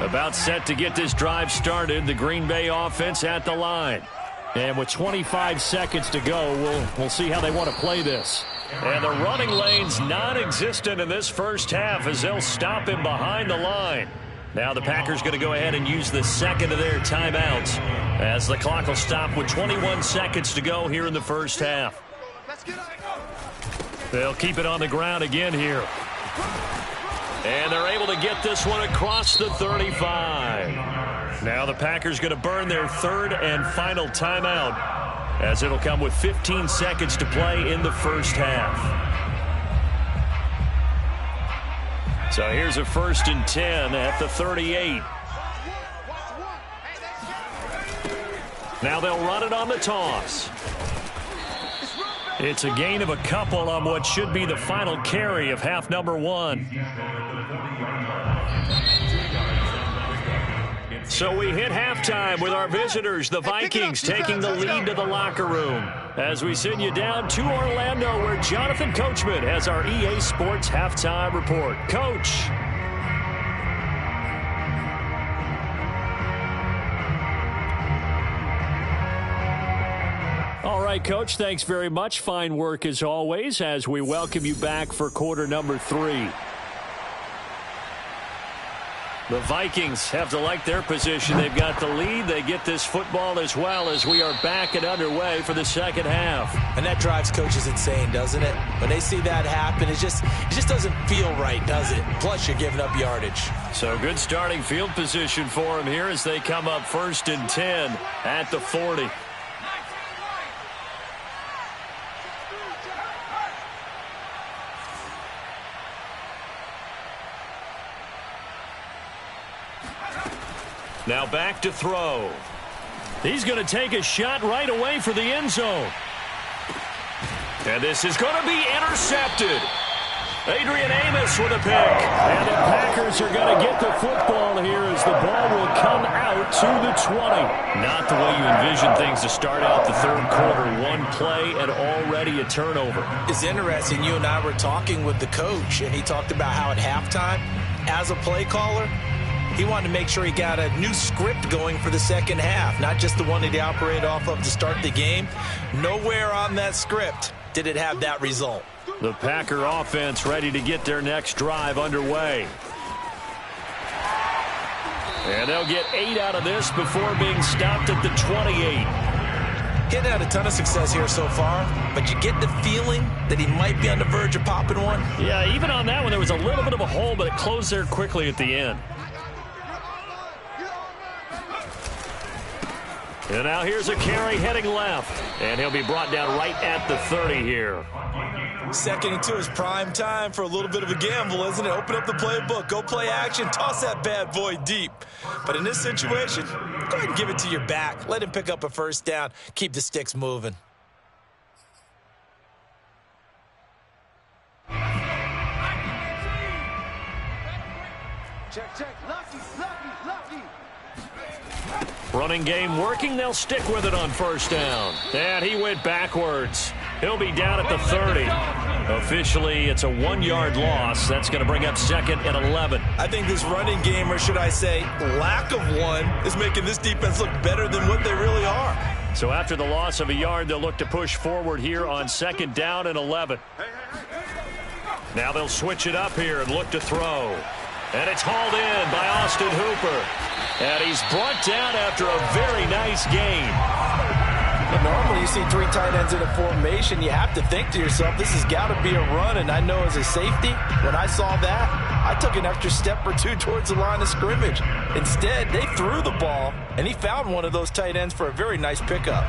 About set to get this drive started. The Green Bay offense at the line. And with 25 seconds to go, we'll see how they want to play this. And the running lane's non-existent in this first half as they'll stop him behind the line. Now the Packers going to go ahead and use the second of their timeouts as the clock will stop with 21 seconds to go here in the first half. They'll keep it on the ground again here. And they're able to get this one across the 35. Now the Packers going to burn their third and final timeout as it'll come with 15 seconds to play in the first half. So here's a 1st and 10 at the 38. Now they'll run it on the toss. It's a gain of a couple on what should be the final carry of half number 1. So we hit halftime with our visitors, the Vikings, taking the lead to the locker room. As we send you down to Orlando, where Jonathan Coachman has our EA Sports halftime report. Coach. All right, Coach, thanks very much. Fine work as always as we welcome you back for quarter number 3. The Vikings have to like their position. They've got the lead. They get this football as well as we are back and underway for the second half. And that drives coaches insane, doesn't it? When they see that happen, it just doesn't feel right, does it? Plus, you're giving up yardage. So good starting field position for them here as they come up 1st and 10 at the 40. Now back to throw. He's going to take a shot right away for the end zone. And this is going to be intercepted. Adrian Amos with a pick. And the Packers are going to get the football here as the ball will come out to the 20. Not the way you envision things to start out the third quarter. One play and already a turnover. It's interesting. You and I were talking with the coach, and he talked about how at halftime, as a play caller, he wanted to make sure he got a new script going for the second half, not just the one that he operated off of to start the game. Nowhere on that script did it have that result. The Packer offense ready to get their next drive underway. And they'll get 8 out of this before being stopped at the 28. Getting had a ton of success here so far, but you get the feeling that he might be on the verge of popping one. Yeah, even on that one, there was a little bit of a hole, but it closed there quickly at the end. And now here's a carry heading left. And he'll be brought down right at the 30 here. 2nd and 2 is prime time for a little bit of a gamble, isn't it? Open up the playbook. Go play action. Toss that bad boy deep. But in this situation, go ahead and give it to your back. Let him pick up a first down. Keep the sticks moving. Check. Lucky. Running game working. They'll stick with it on first down. And he went backwards. He'll be down at the 30. Officially, it's a 1-yard loss. That's going to bring up 2nd and 11. I think this running game, or should I say lack of one, is making this defense look better than what they really are. So after the loss of a yard, they'll look to push forward here on 2nd down and 11. Now they'll switch it up here and look to throw. And it's hauled in by Austin Hooper. And he's brought down after a very nice gain. But normally you see 3 tight ends in a formation, you have to think to yourself, this has got to be a run. And I know as a safety, when I saw that, I took an extra step or 2 towards the line of scrimmage. Instead, they threw the ball, and he found one of those tight ends for a very nice pickup.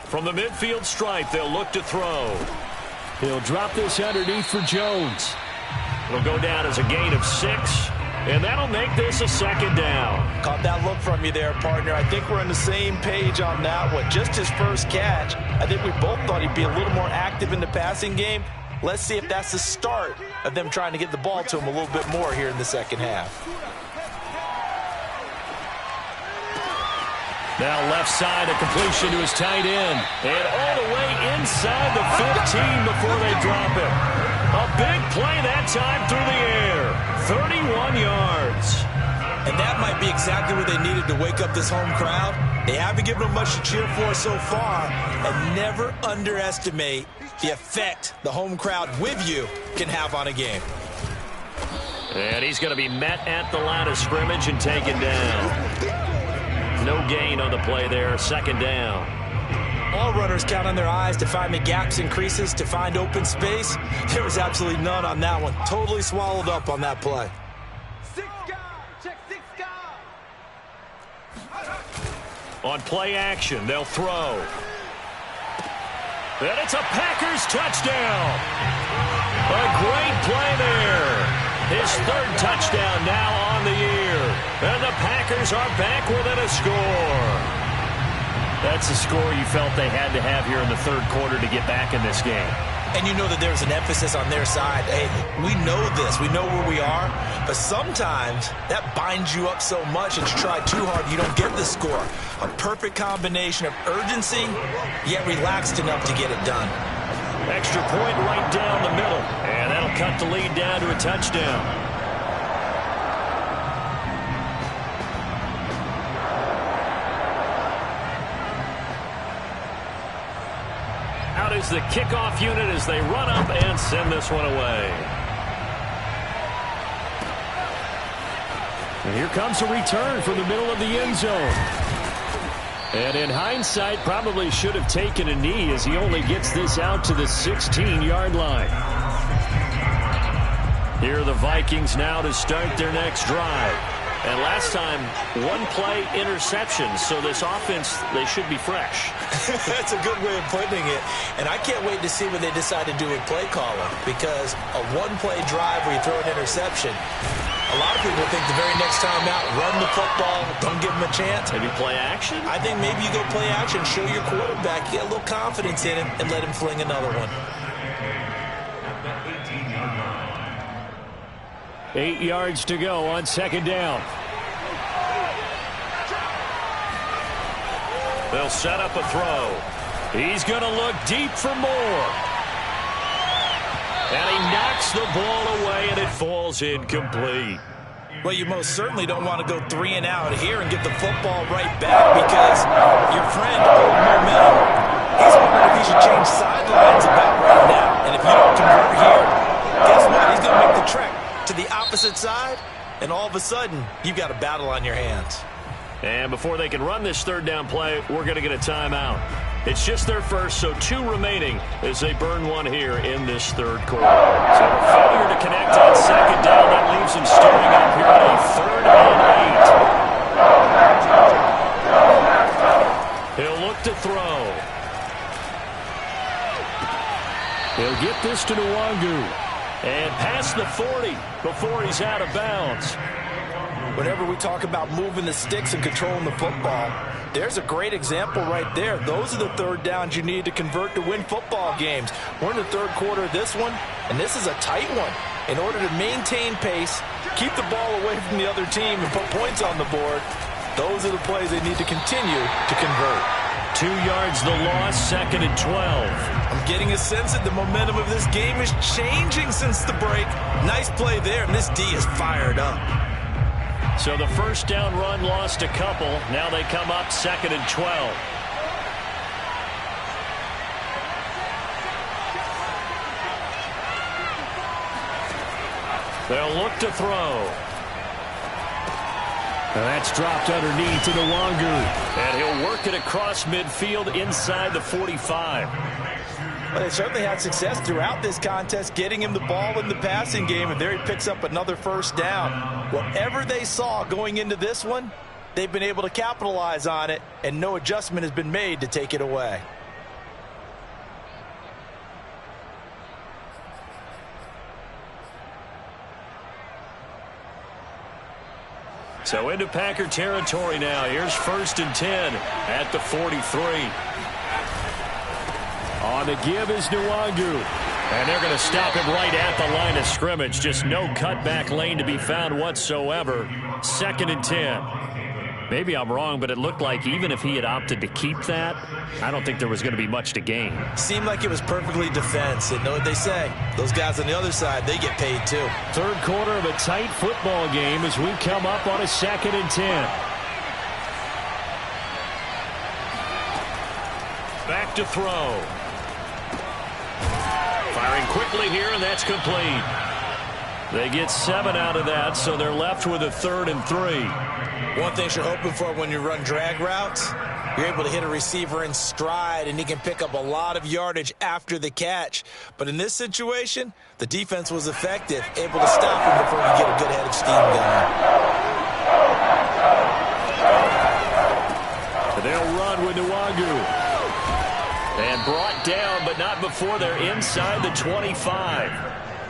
From the midfield stripe, they'll look to throw. He'll drop this underneath for Jones. It'll go down as a gain of 6, and that'll make this a 2nd down. Caught that look from you there, partner. I think we're on the same page on that one. Just his first catch. I think we both thought he'd be a little more active in the passing game. Let's see if that's the start of them trying to get the ball to him a little bit more here in the second half. Now left side, a completion to his tight end. And all the way inside the 15 before they drop it. A big play that time through the air. 31 yards. And that might be exactly what they needed to wake up this home crowd. They haven't given them much to cheer for so far. And never underestimate the effect the home crowd with you can have on a game. And he's going to be met at the line of scrimmage and taken down. No gain on the play there. Second down. All runners count on their eyes to find the gaps and creases, to find open space. There was absolutely none on that one. Totally swallowed up on that play. On play action, they'll throw. And it's a Packers touchdown. A great play there. His third touchdown now on the year. And the Packers are back within a score. That's a score you felt they had to have here in the third quarter to get back in this game. And you know that there's an emphasis on their side. Hey, we know this. We know where we are. But sometimes that binds you up so much that you try too hard, you don't get the score. A perfect combination of urgency, yet relaxed enough to get it done. Extra point right down the middle. And that'll cut the lead down to a touchdown. Out is the kickoff unit as they run up and send this one away. And here comes a return from the middle of the end zone. And in hindsight, probably should have taken a knee as he only gets this out to the 16-yard line. Here are the Vikings now to start their next drive. And last time, one play interception, so this offense, they should be fresh. That's a good way of putting it. And I can't wait to see what they decide to do with play calling, because a one-play drive where you throw an interception, a lot of people think the very next time out, run the football, don't give them a chance. Maybe play action? I think maybe you go play action, show your quarterback, get a little confidence in him, and let him fling another one. 8 yards to go on second down. They'll set up a throw. He's going to look deep for more. And he knocks the ball away, and it falls incomplete. Well, you most certainly don't want to go 3 and out here and get the football right back, because your friend, old momentum, he's wondering if he should change sidelines about right now. And if you don't convert here, guess what? He's going to make the trek to the opposite side, and all of a sudden, you've got a battle on your hands. And before they can run this third down play, we're going to get a timeout. It's just their first, so 2 remaining as they burn one here in this third quarter. So a failure to connect on second down, that leaves them starting up here at a 3rd and 8. He'll look to throw. He'll get this to Nwangu. And past the 40 before he's out of bounds. Whenever we talk about moving the sticks and controlling the football, there's a great example right there. Those are the third downs you need to convert to win football games. We're in the third quarter of this one, and this is a tight one. In order to maintain pace, keep the ball away from the other team, and put points on the board, those are the plays they need to continue to convert. 2 yards the loss, 2nd and 12. I'm getting a sense that the momentum of this game is changing since the break. Nice play there, and this D is fired up. So the first down run lost a couple. Now they come up 2nd and 12. They'll look to throw. And that's dropped underneath to Nwangu. And he'll work it across midfield inside the 45. Well, they certainly had success throughout this contest getting him the ball in the passing game, and there he picks up another first down. Whatever they saw going into this one, they've been able to capitalize on it, and no adjustment has been made to take it away. So into Packer territory now. Here's 1st and 10 at the 43. On the give is Nwangu. And they're going to stop him right at the line of scrimmage. Just no cutback lane to be found whatsoever. 2nd and 10. Maybe I'm wrong, but it looked like even if he had opted to keep that, I don't think there was going to be much to gain. Seemed like it was perfectly defense. And know what they say? Those guys on the other side, they get paid too. Third quarter of a tight football game as we come up on a 2nd and 10. Back to throw. Firing quickly here, and that's complete. They get 7 out of that, so they're left with a 3rd and 3. One thing you're hoping for when you run drag routes, you're able to hit a receiver in stride, and he can pick up a lot of yardage after the catch. But in this situation, the defense was effective, able to stop him before he get a good head of steam going. They'll run with Nwangu. And brought down, but not before they're inside the 25.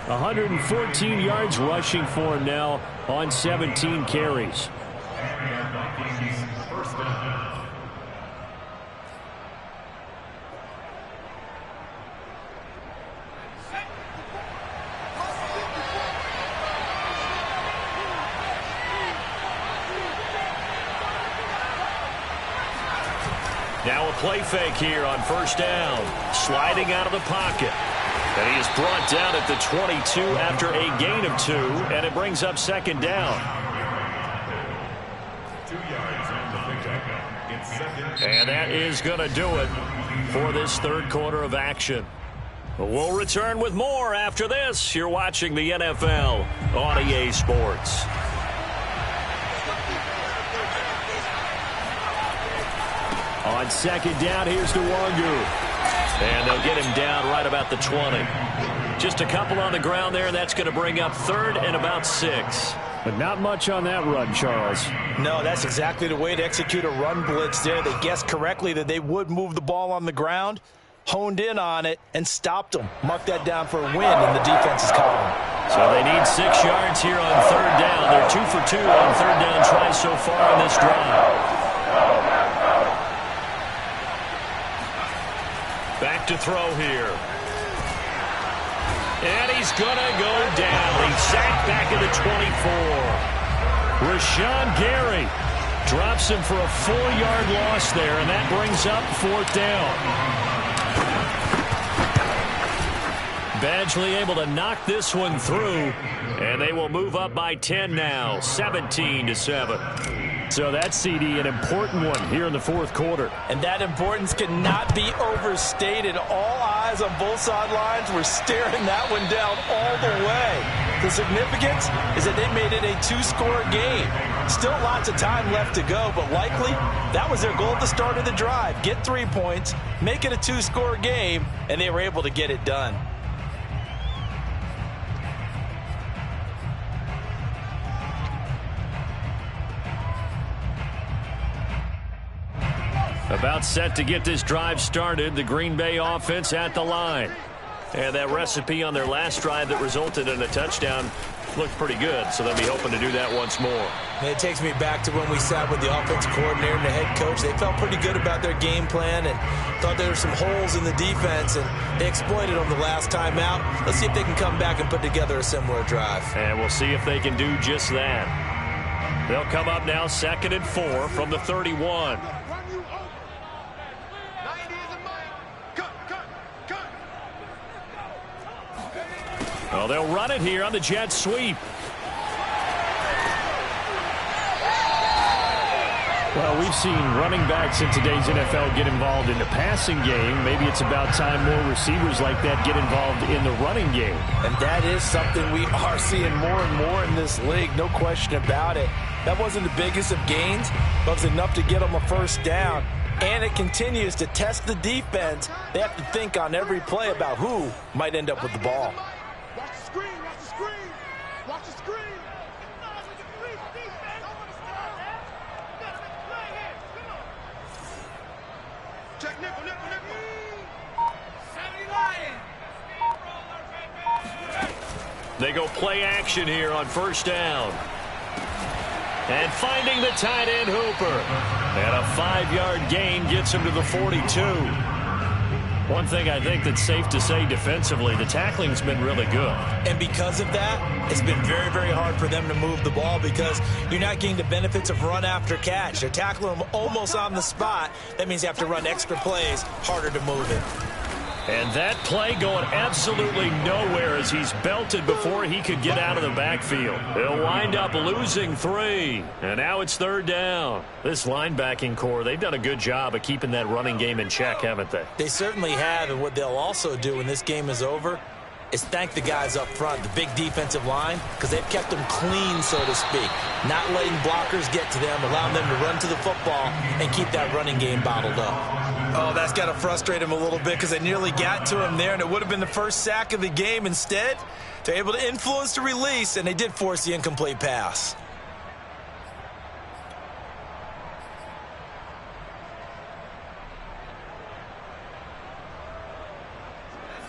114 yards rushing for him now on 17 carries. Now a play fake here on 1st down. Sliding out of the pocket. And he is brought down at the 22 after a gain of 2, and it brings up 2nd down. 2 yards on the pickup. It's 2nd. And that is going to do it for this 3rd quarter of action. We'll return with more after this. You're watching the NFL on EA Sports. On 2nd down, here's Nwangu. And they'll get him down right about the 20. Just a couple on the ground there, and that's going to bring up 3rd and about 6. But not much on that run, Charles. No, that's exactly the way to execute a run blitz there. They guessed correctly that they would move the ball on the ground, honed in on it, and stopped them. Mark that down for a win in the defense's column. So they need 6 yards here on 3rd down. They're 2 for 2 on 3rd down tries so far on this drive. Back to throw here. And he's going to go down. He's sacked back at the 24. Rashawn Gary drops him for a 4-yard loss there, and that brings up 4th down. Badgley able to knock this one through, and they will move up by 10 now, 17-7. So that CD, an important one here in the 4th quarter. And that importance cannot be overstated. All eyes on both sidelines were staring that one down all the way. The significance is that they made it a 2-score game. Still lots of time left to go, but likely that was their goal at the start of the drive. Get 3 points, make it a 2-score game, and they were able to get it done. About set to get this drive started. The Green Bay offense at the line. And that recipe on their last drive that resulted in a touchdown looked pretty good, so they'll be hoping to do that once more. And it takes me back to when we sat with the offensive coordinator and the head coach. They felt pretty good about their game plan and thought there were some holes in the defense, and they exploited them the last time out. Let's see if they can come back and put together a similar drive. And we'll see if they can do just that. They'll come up now 2nd and 4 from the 31. Well, they'll run it here on the jet sweep. Well, we've seen running backs in today's NFL get involved in the passing game. Maybe it's about time more receivers like that get involved in the running game. And that is something we are seeing more and more in this league, no question about it. That wasn't the biggest of gains, but it was enough to get them a 1st down. And it continues to test the defense. They have to think on every play about who might end up with the ball. Watch the screen, watch the screen, watch the screen. Check nickel, nickel, nickel. 70 Lions. They go play action here on 1st down. And finding the tight end Hooper. And a 5-yard gain gets him to the 42. One thing I think that's safe to say defensively, the tackling's been really good. And because of that, it's been very, very hard for them to move the ball because you're not getting the benefits of run after catch. They're tackling them almost on the spot. That means you have to run extra plays, harder to move it. And that play going absolutely nowhere as he's belted before he could get out of the backfield. He'll wind up losing 3. And now it's 3rd down. This linebacking core, they've done a good job of keeping that running game in check, haven't they? They certainly have, and what they'll also do when this game is over is thank the guys up front, the big defensive line, because they've kept them clean, so to speak. Not letting blockers get to them, allowing them to run to the football and keep that running game bottled up. Oh, that's got to frustrate him a little bit because they nearly got to him there, and it would have been the first sack of the game. Instead, they're able to influence the release, and they did force the incomplete pass.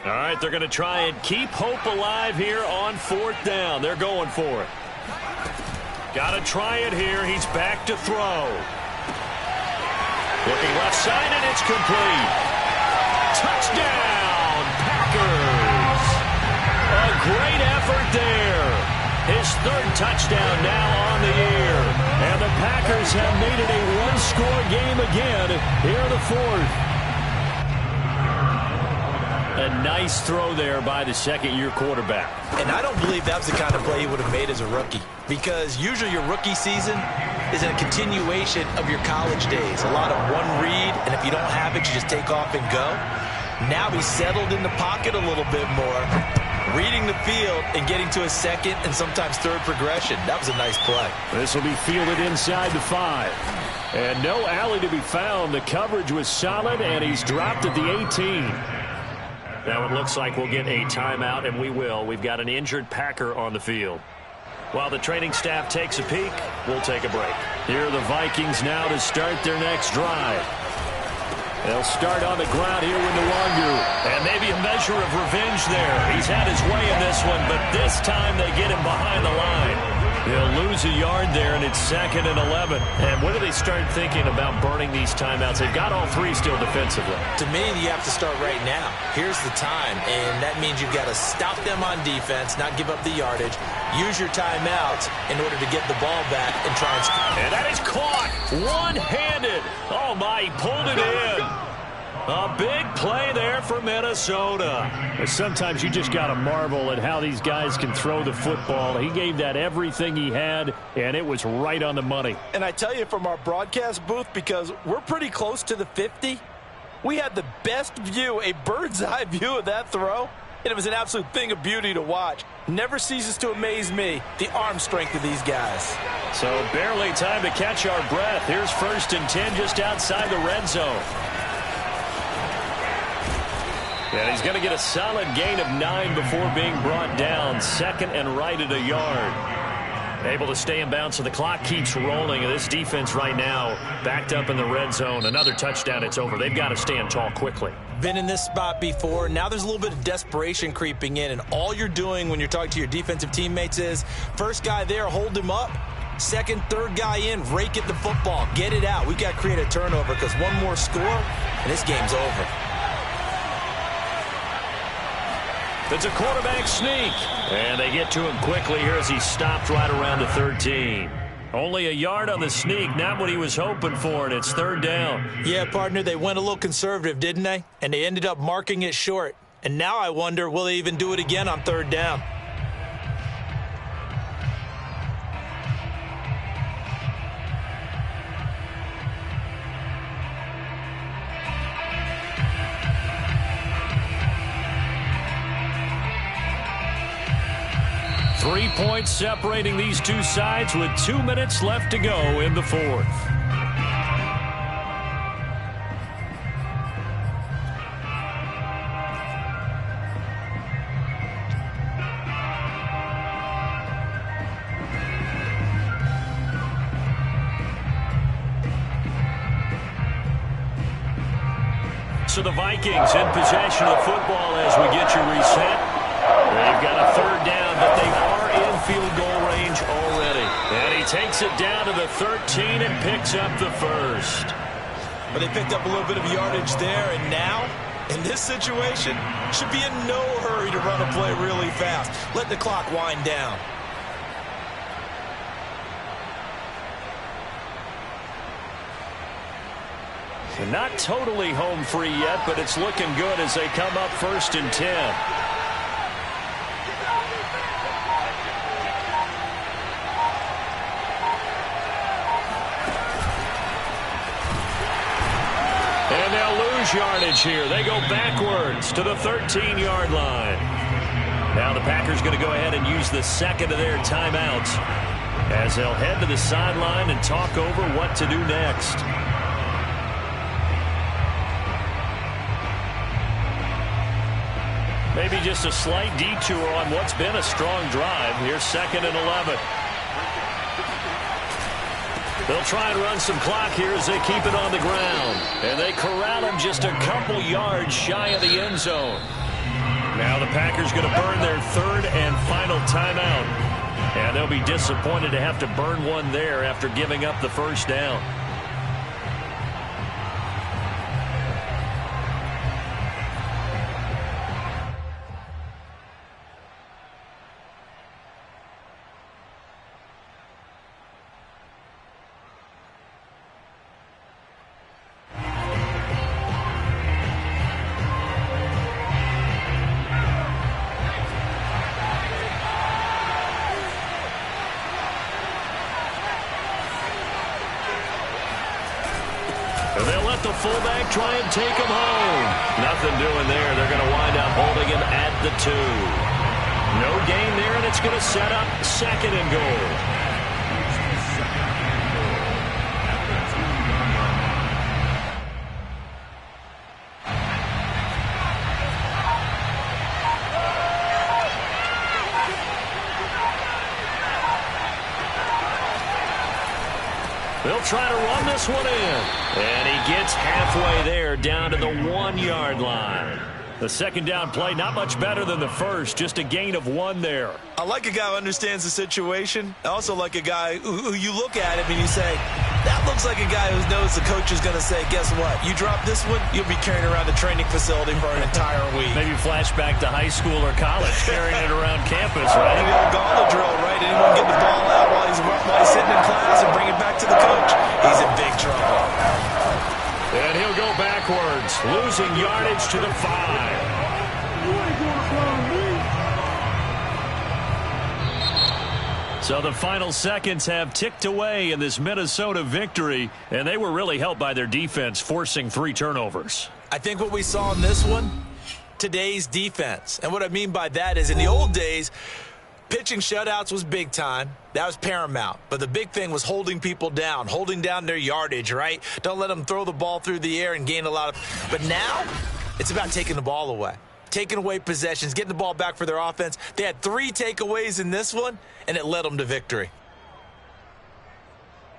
All right, they're going to try and keep hope alive here on 4th down. They're going for it. Got to try it here. He's back to throw. Looking left side, and it's complete. Touchdown, Packers. A great effort there. His 3rd touchdown now on the year. And the Packers have made it a one-score game again here in the 4th. A nice throw there by the second-year quarterback. And I don't believe that was the kind of play he would have made as a rookie. Because usually your rookie season is a continuation of your college days. A lot of one read, and if you don't have it, you just take off and go. Now he's settled in the pocket a little bit more, reading the field and getting to a second and sometimes 3rd progression. That was a nice play. This will be fielded inside the 5. And no alley to be found. The coverage was solid, and he's dropped at the 18. Now it looks like we'll get a timeout, and we will. We've got an injured Packer on the field. While the training staff takes a peek, we'll take a break. Here are the Vikings now to start their next drive. They'll start on the ground here with Nwangwu. And maybe a measure of revenge there. He's had his way in this one, but this time they get him behind the line. He'll lose a yard there, and it's 2nd and 11. And when do they start thinking about burning these timeouts? They've got all 3 still defensively. To me, you have to start right now. Here's the time, and that means you've got to stop them on defense, not give up the yardage. Use your timeouts in order to get the ball back and try and score. And that is caught one-handed. Oh, my, he pulled it in. A big play there for Minnesota. Sometimes you just got to marvel at how these guys can throw the football. He gave that everything he had, and it was right on the money. And I tell you from our broadcast booth, because we're pretty close to the 50, we had the best view, a bird's-eye view of that throw, and it was an absolute thing of beauty to watch. Never ceases to amaze me, the arm strength of these guys. So barely time to catch our breath. Here's 1st and 10 just outside the red zone. And he's going to get a solid gain of 9 before being brought down. 2nd and right at a yard. Able to stay in bounds, so the clock keeps rolling. And this defense right now backed up in the red zone. Another touchdown, it's over. They've got to stand tall quickly. Been in this spot before. Now there's a little bit of desperation creeping in. And all you're doing when you're talking to your defensive teammates is, first guy there, hold him up. 2nd, 3rd guy in, rake at the football. Get it out. We've got to create a turnover because one more score, and this game's over. It's a quarterback sneak. And they get to him quickly here as he stopped right around the 13. Only a yard on the sneak, not what he was hoping for, and it's 3rd down. Yeah, partner, they went a little conservative, didn't they? And they ended up marking it short. And now I wonder, will they even do it again on 3rd down? Three points separating these two sides with 2 minutes left to go in the 4th. So the Vikings in possession of the football as we get you reset. They've got a 3rd down, but they are in field goal range already. And he takes it down to the 13 and picks up the 1st. But they picked up a little bit of yardage there, and now In this situation, should be in no hurry to run a play really fast. Let the clock wind down. Not totally home free yet, but it's looking good as they come up 1st and 10. And they'll lose yardage here. They go backwards to the 13-yard line. Now the Packers going to go ahead and use the second of their timeouts as they'll head to the sideline and talk over what to do next. Maybe just a slight detour on what's been a strong drive. Here's 2nd and 11. They'll try and run some clock here as they keep it on the ground. And they corral him just a couple yards shy of the end zone. Now the Packers going to burn their 3rd and final timeout. And they'll be disappointed to have to burn one there after giving up the first down. The fullback try and take him home. Nothing doing there. They're going to wind up holding him at the 2. No gain there, and it's going to set up 2nd and goal. They'll try to run this one in. And he gets halfway there down to the 1-yard line. The second down play, not much better than the first, just a gain of 1 there. I like a guy who understands the situation. I also like a guy who you look at him and you say, that looks like a guy who knows the coach is going to say, guess what? You drop this one, you'll be carrying around the training facility for an entire week. Maybe flashback to high school or college, carrying it around campus, right? The old gauntlet drill, right? Anyone get the ball out while he's sitting in class and bring it back to the coach? He's in big trouble. And he'll go backwards, losing yardage to the 5. So the final seconds have ticked away in this Minnesota victory, and they were really helped by their defense, forcing 3 turnovers. I think what we saw in this one, today's defense. And what I mean by that is in the old days, pitching shutouts was big time. That was paramount. But the big thing was holding people down, holding down their yardage, right? Don't let them throw the ball through the air and gain a lot of. But now it's about taking the ball away, taking away possessions, getting the ball back for their offense. They had 3 takeaways in this one, and it led them to victory.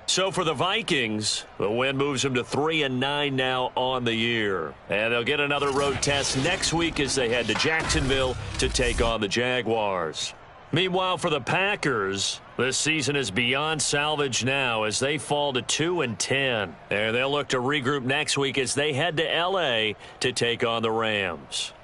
So for the Vikings, the win moves them to 3-9 now on the year. And they'll get another road test next week as they head to Jacksonville to take on the Jaguars. Meanwhile, for the Packers, this season is beyond salvage now as they fall to 2-10. And they'll look to regroup next week as they head to L.A. to take on the Rams.